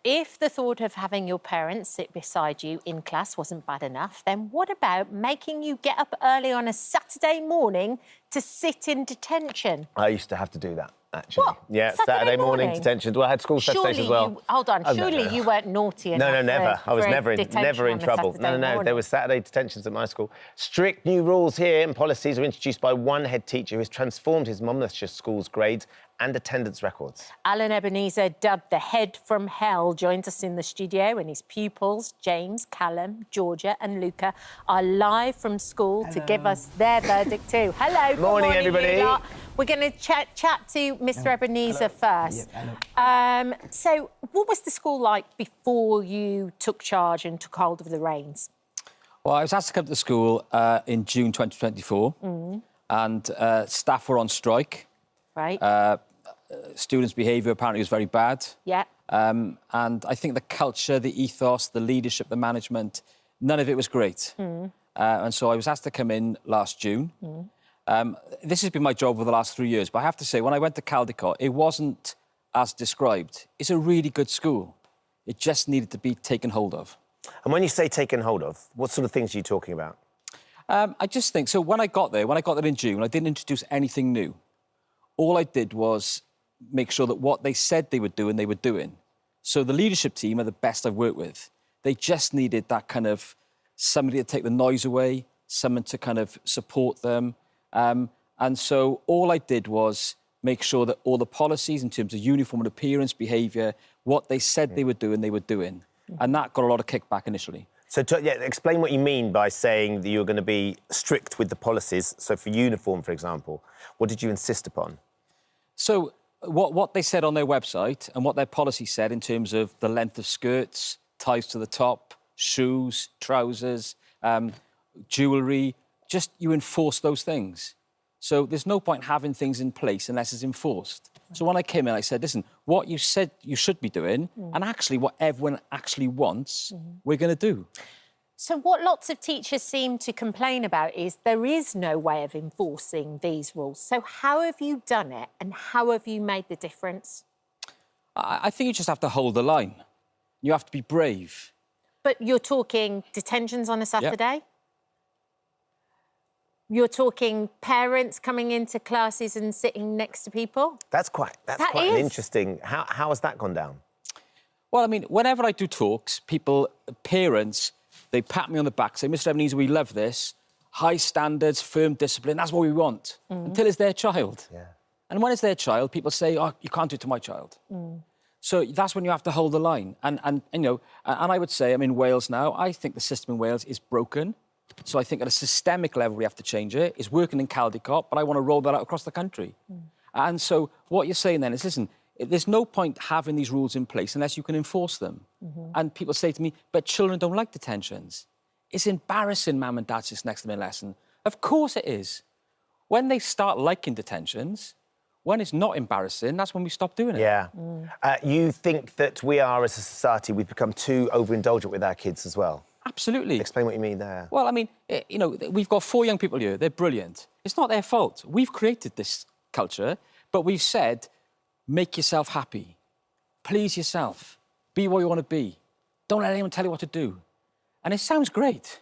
if the thought of having your parents sit beside you in class wasn't bad enough, then what about making you get up early on a Saturday morning to sit in detention? I used to have to do that, actually. What? Yeah, Saturday morning detention. Well, I had school Saturdays as well. Hold on, surely you weren't naughty enough. No, never. I was never in trouble. No. There were Saturday detentions at my school. Strict new rules here and policies were introduced by one head teacher who has transformed his Monmouthshire School's grades and attendance records. Alun Ebenezer, dubbed the Head from Hell, joins us in the studio, and his pupils, James, Callum, Georgia and Luca, are live from school to give us their verdict too. Hello. Good morning, everybody. We're going to chat to Mr. Ebenezer first. Yeah, so, what was the school like before you took charge and took hold of the reins? Well, I was asked to come to the school in June 2024, and staff were on strike. Right. Students' behaviour apparently was very bad. Yeah. And I think the culture, the ethos, the leadership, the management, none of it was great. And so I was asked to come in last June. This has been my job for the last 3 years, but I have to say, when I went to Caldicot, it wasn't as described. It's a really good school. It just needed to be taken hold of. And when you say taken hold of, what sort of things are you talking about? I just think, so when I got there in June, I didn't introduce anything new. All I did was make sure that what they said they would do, and they were doing. So the leadership team are the best I've worked with. They just needed that kind of somebody to take the noise away, someone to kind of support them. And so all I did was make sure that all the policies in terms of uniform and appearance, behaviour, what they said they would do, and they were doing. And that got a lot of kickback initially. So, explain what you mean by saying that you're going to be strict with the policies. So, for uniform, for example, what did you insist upon? So, what they said on their website and what their policy said in terms of the length of skirts, ties to the top, shoes, trousers, jewellery, just you enforce those things. So there's no point having things in place unless it's enforced. So when I came in, I said, listen, what you said you should be doing, and actually what everyone actually wants, we're going to do. So what lots of teachers seem to complain about is there is no way of enforcing these rules. So how have you done it, and how have you made the difference? I think you just have to hold the line. You have to be brave. But you're talking detentions on a Saturday? Yep. You're talking parents coming into classes and sitting next to people? That's quite an interesting... How has that gone down? Well, I mean, whenever I do talks, parents, they pat me on the back, say, Mr Ebenezer, we love this. High standards, firm discipline, that's what we want. Until it's their child. Yeah. And when it's their child, people say, oh, you can't do it to my child. So that's when you have to hold the line. And I would say, I'm in Wales now, I think the system in Wales is broken. So I think at a systemic level, we have to change it. It's working in Caldicot, but I want to roll that out across the country. And so what you're saying then is, listen, there's no point having these rules in place unless you can enforce them. And people say to me, but children don't like detentions. It's embarrassing, Mum and Dad sits next to me in lesson. Of course it is. When they start liking detentions, when it's not embarrassing, that's when we stop doing it. Yeah. You think that we are, as a society, we've become too overindulgent with our kids as well? Absolutely. Explain what you mean there. Well, I mean, we've got 4 young people here. They're brilliant. It's not their fault. We've created this culture, but we've said, make yourself happy. Please yourself. Be what you want to be. Don't let anyone tell you what to do. And it sounds great,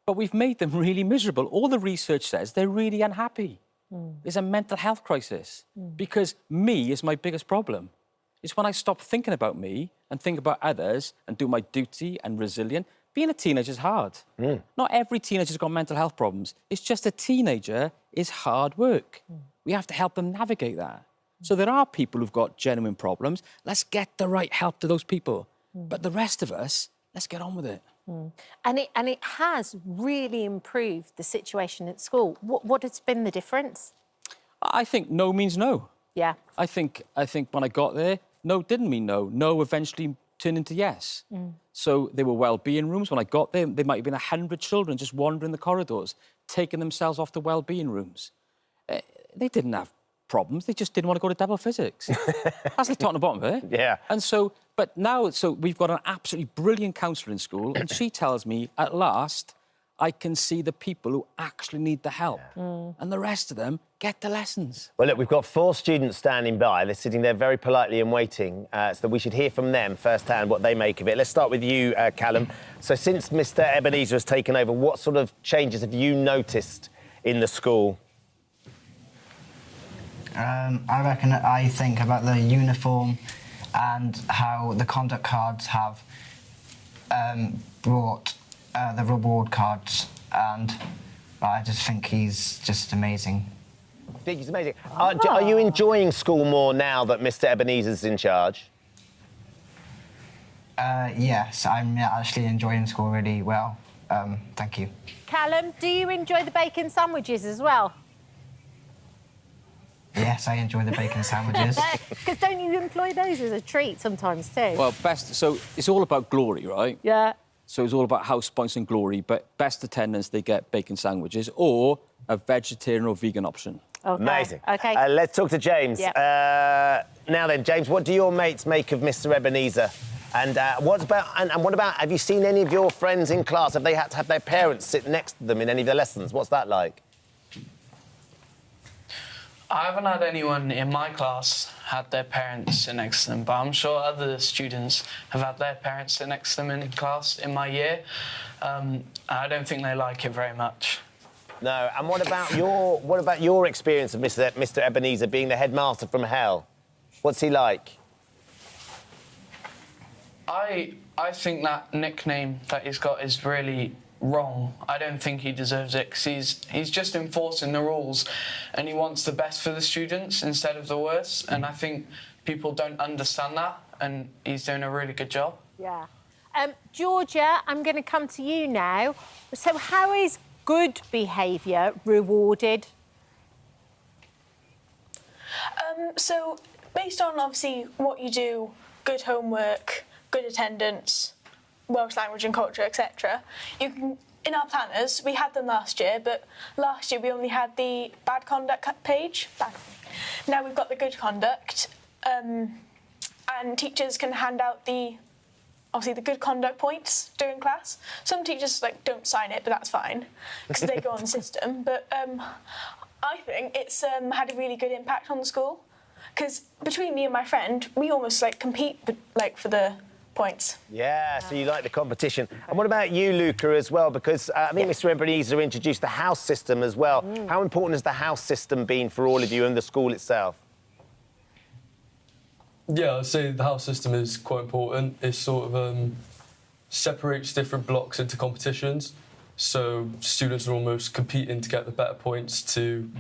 but we've made them really miserable. All the research says they're really unhappy. There's a mental health crisis because me is my biggest problem. It's when I stop thinking about me and think about others and do my duty and resilient. Being a teenager is hard. Not every teenager's got mental health problems. It's just a teenager is hard work. We have to help them navigate that. So there are people who've got genuine problems. Let's get the right help to those people. But the rest of us, let's get on with it. And it has really improved the situation at school. What has been the difference? I think no means no. Yeah. I think when I got there, no didn't mean no. No eventually turned into yes. So there were well-being rooms. When I got there, there might have been 100 children just wandering the corridors, taking themselves off the well-being rooms. They didn't have problems. They just didn't want to go to double physics. That's the top and the bottom of it. Yeah. And so, but now, so we've got an absolutely brilliant counsellor in school, and she tells me, at last, I can see the people who actually need the help. And the rest of them get the lessons. Well, look, we've got 4 students standing by. They're sitting there very politely and waiting, so we should hear from them firsthand what they make of it. Let's start with you, Callum. So since Mr Ebenezer has taken over, what sort of changes have you noticed in the school? I think about the uniform and how the conduct cards have brought the reward cards, and I just think he's just amazing. I think he's amazing. Are you enjoying school more now that Mr Ebenezer's in charge? Yes, I'm actually enjoying school really well. Thank you. Callum, do you enjoy the bacon sandwiches as well? Yes, I enjoy the bacon sandwiches. Because don't you employ those as a treat sometimes too? Well, so it's all about glory, right? Yeah. So it's all about house points and glory, but best attendance, they get bacon sandwiches or a vegetarian or vegan option. Okay. Amazing. OK. Let's talk to James. Yep. Now then, James, what do your mates make of Mr Ebenezer? And what about, have you seen any of your friends in class? Have they had to have their parents sit next to them in any of their lessons? What's that like? I haven't had anyone in my class had their parents sit next to them, but I'm sure other students have had their parents sit next to them in class in my year. I don't think they like it very much. No, and what about your experience of Mr Ebenezer being the headmaster from hell? What's he like? I think that nickname that he's got is really wrong. I don't think he deserves it, because he's just enforcing the rules and he wants the best for the students instead of the worst, and I think people don't understand that, and he's doing a really good job. Yeah. Georgia, I'm going to come to you now. So how is good behaviour rewarded? So based on obviously what you do, good homework, good attendance, Welsh language and culture, etc. You can, in our planners, we had them last year, but last year we only had the bad conduct page. Now we've got the good conduct, and teachers can hand out obviously the good conduct points during class. Some teachers don't sign it, but that's fine because they go on the system. But I think it's had a really good impact on the school, because between me and my friend, we almost compete for the points. Yeah, so you like the competition. And what about you, Luca, as well? Because I think Mr Ebenezer introduced the house system as well. How important has the house system been for all of you and the school itself? Yeah, I'd say the house system is quite important. It sort of separates different blocks into competitions. So students are almost competing to get the better points to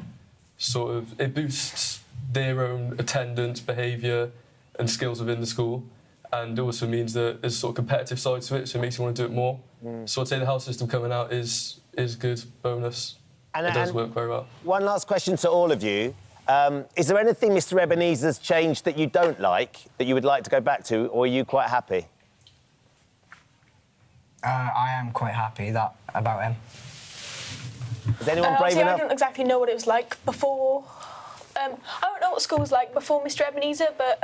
it boosts their own attendance, behaviour and skills within the school. And it also means that there's a sort of competitive side to it, so it makes you want to do it more. So I'd say the house system coming out is good, bonus. And it does work very well. One last question to all of you. Is there anything Mr Ebenezer's changed that you don't like, that you would like to go back to, or are you quite happy? I am quite happy about him. Is anyone brave enough? I don't exactly know what it was like before. I don't know what school was like before Mr Ebenezer, but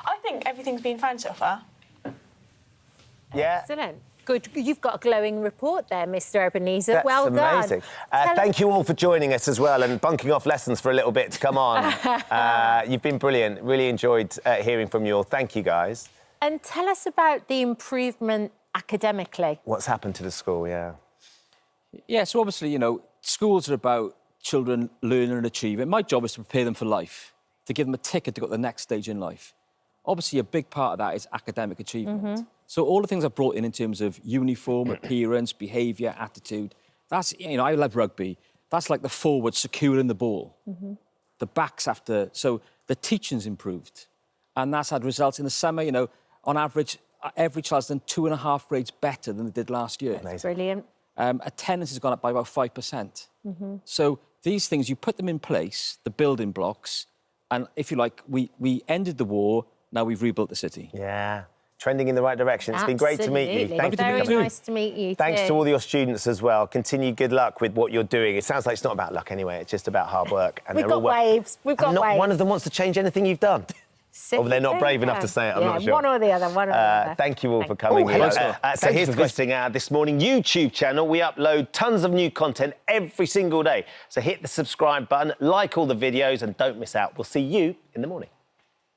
I think everything's been fine so far. Yeah. Excellent. Good. You've got a glowing report there, Mr Ebenezer. That's well done. amazing. Thank you all for joining us as well and bunking off lessons for a little bit to come on. You've been brilliant. Really enjoyed hearing from you all. Thank you, guys. And tell us about the improvement academically. What's happened to the school, yeah? Yeah, so obviously, schools are about children learning and achieving. My job is to prepare them for life, to give them a ticket to go to the next stage in life. Obviously, a big part of that is academic achievement. So all the things I've brought in terms of uniform, appearance, behaviour, attitude, that's, I love rugby. That's like the forward securing the ball. The backs after... So the teaching's improved. And that's had results in the summer, on average, every child's done 2.5 grades better than they did last year. Amazing. Brilliant. Attendance has gone up by about 5%. So these things, you put them in place, the building blocks, and if you like, we ended the war, now we've rebuilt the city. Yeah. Trending in the right direction. It's been great to meet you. Thank you. Very nice to meet you Thanks too. to all your students as well. Continue good luck with what you're doing. It sounds like it's not about luck anyway, it's just about hard work. And We've got waves. We've got waves. Not one of them wants to change anything you've done. Or they're not brave enough to say it, I'm not sure. One or the other, one or the other. Thank you all for coming here. So here's visiting our This Morning YouTube channel. We upload tons of new content every single day. So hit the subscribe button, like all the videos, and don't miss out. We'll see you in the morning.